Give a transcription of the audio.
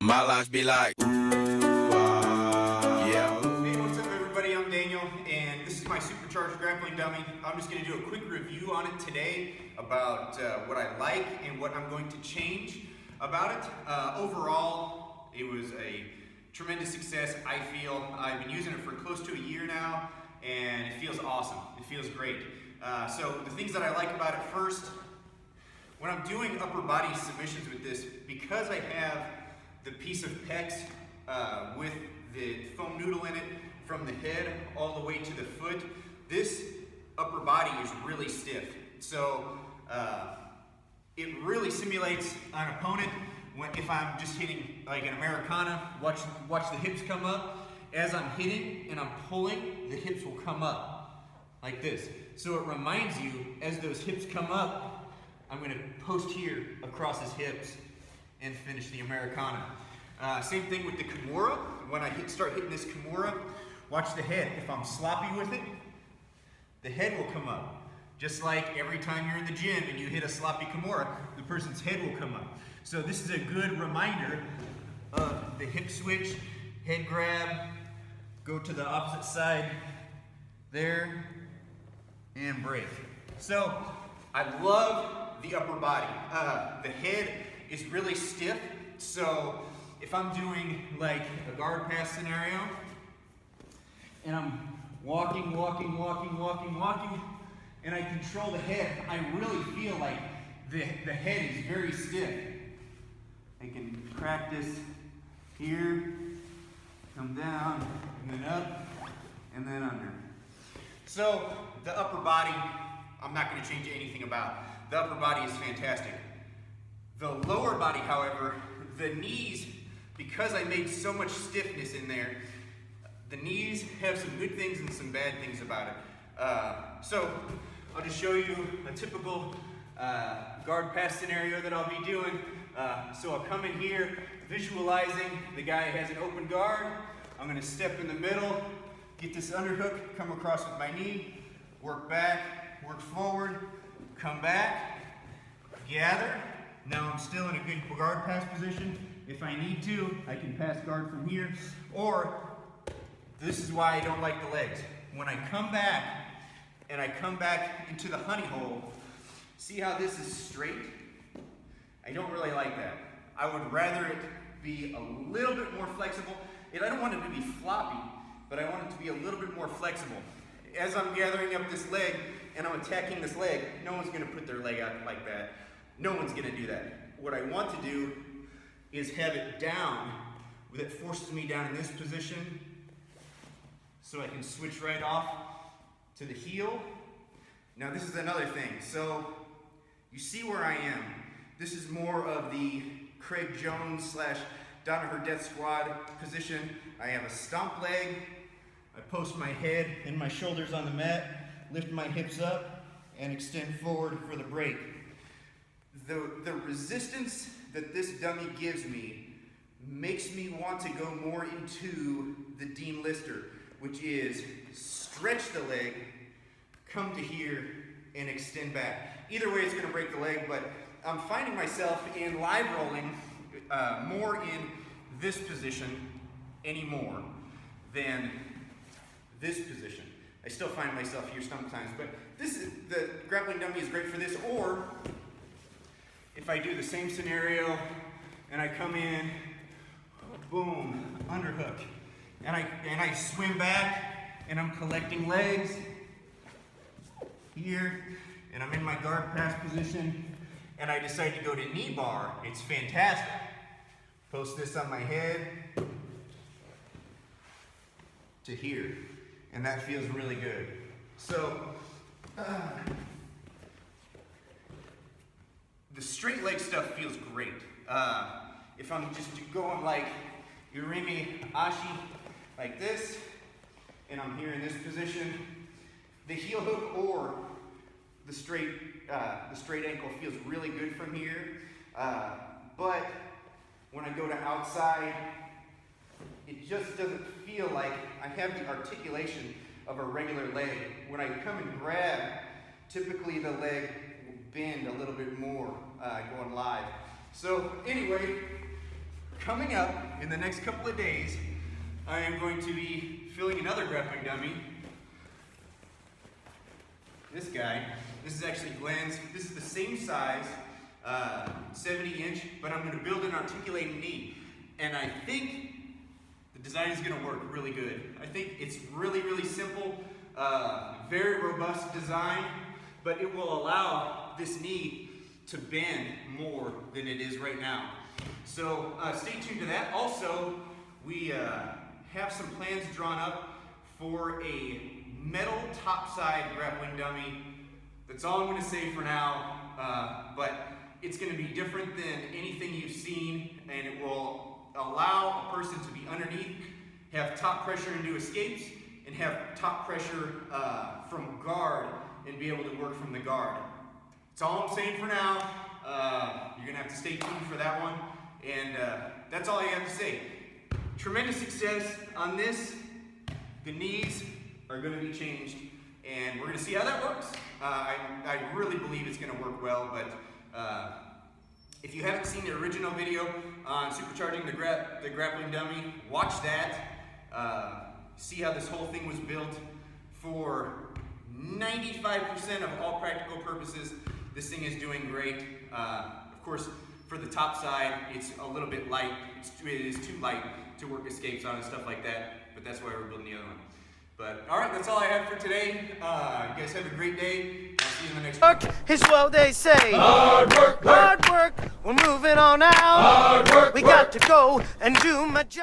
My life be like, yeah. Hey, what's up everybody? I'm Daniel, and this is my Supercharged Grappling Dummy. I'm just going to do a quick review on it today about what I like and what I'm going to change about it. Overall, it was a tremendous success, I feel. I've been using it for close to a year now, and it feels awesome. It feels great. So the things that I like about it first, when I'm doing upper body submissions with this, because I have the piece of pecs with the foam noodle in it from the head all the way to the foot, this upper body is really stiff. So it really simulates an opponent if I'm just hitting like an Americana. Watch the hips come up. As I'm hitting and I'm pulling, the hips will come up like this. So it reminds you, as those hips come up, I'm going to post here across his hips and finish the Americana. Same thing with the Kimura. When I start hitting this Kimura, watch the head. If I'm sloppy with it, the head will come up. Just like every time you're in the gym and you hit a sloppy Kimura, the person's head will come up. So this is a good reminder of the hip switch, head grab, go to the opposite side there, and break. So I love the upper body. The head is really stiff, so if I'm doing like a guard pass scenario and I'm walking, and I control the head, I really feel like the head is very stiff. I can practice here, come down, and then up, and then under. So the upper body, I'm not going to change anything about. The upper body is fantastic. The lower body, however, the knees, because I made so much stiffness in there, the knees have some good things and some bad things about it. So I'll just show you a typical guard pass scenario that I'll be doing. So I'll come in here, visualizing the guy has an open guard. I'm going to step in the middle, get this underhook, come across with my knee, work back, work forward, come back, gather. Now I'm still in a good guard pass position. If I need to, I can pass guard from here. Or, this is why I don't like the legs. When I come back, and I come back into the honey hole, see how this is straight? I don't really like that. I would rather it be a little bit more flexible. And I don't want it to be floppy, but I want it to be a little bit more flexible. As I'm gathering up this leg, and I'm attacking this leg, no one's gonna put their leg out like that. No one's gonna do that. What I want to do is have it down, that forces me down in this position, so I can switch right off to the heel. Now this is another thing. So you see where I am. This is more of the Craig Jones / Danaher Death Squad position. I have a stomp leg. I post my head and my shoulders on the mat, lift my hips up, and extend forward for the break. The resistance that this dummy gives me makes me want to go more into the Dean Lister, which is stretch the leg, come to here, and extend back. Either way, it's going to break the leg, but I'm finding myself in live rolling more in this position anymore than this position. I still find myself here sometimes, but the grappling dummy is great for this. Or if I do the same scenario and I come in, boom, underhook, and I swim back and I'm collecting legs here, and I'm in my guard pass position, and I decide to go to knee bar, it's fantastic. Post this on my head to here, and that feels really good. So the straight leg stuff feels great. If I'm just going like Urimi Ashi like this, and I'm here in this position, the heel hook or the straight ankle feels really good from here. But when I go to outside, it just doesn't feel like I have the articulation of a regular leg. When I come and grab, typically the leg will bend a little bit more going live. So anyway, coming up in the next couple of days, I am going to be filling another grappling dummy. This guy, this is actually Glenn's. This is the same size, 70-inch, but I'm going to build an articulating knee. And I think the design is going to work really good. I think it's really, really simple, very robust design, but it will allow this knee to bend more than it is right now. So stay tuned to that. Also, we have some plans drawn up for a metal topside grappling dummy. That's all I'm going to say for now, but it's going to be different than anything you've seen, and it will allow a person to be underneath, have top pressure into escapes, and have top pressure from guard and be able to work from the guard. That's all I'm saying for now. You're going to have to stay tuned for that one, and that's all I have to say. Tremendous success on this. The knees are going to be changed, and we're going to see how that works. I really believe it's going to work well, but if you haven't seen the original video on supercharging the grappling dummy, watch that. See how this whole thing was built. For 95% of all practical purposes, this thing is doing great. Of course, for the top side, it's a little bit light. It is too light to work escapes on and stuff like that, but that's why we're building the other one. But all right, that's all I have for today. You guys have a great day. I'll see you in the next one. Work is what they say. Hard work, Hard work. We're moving on out. hard work, We got to go and do my job.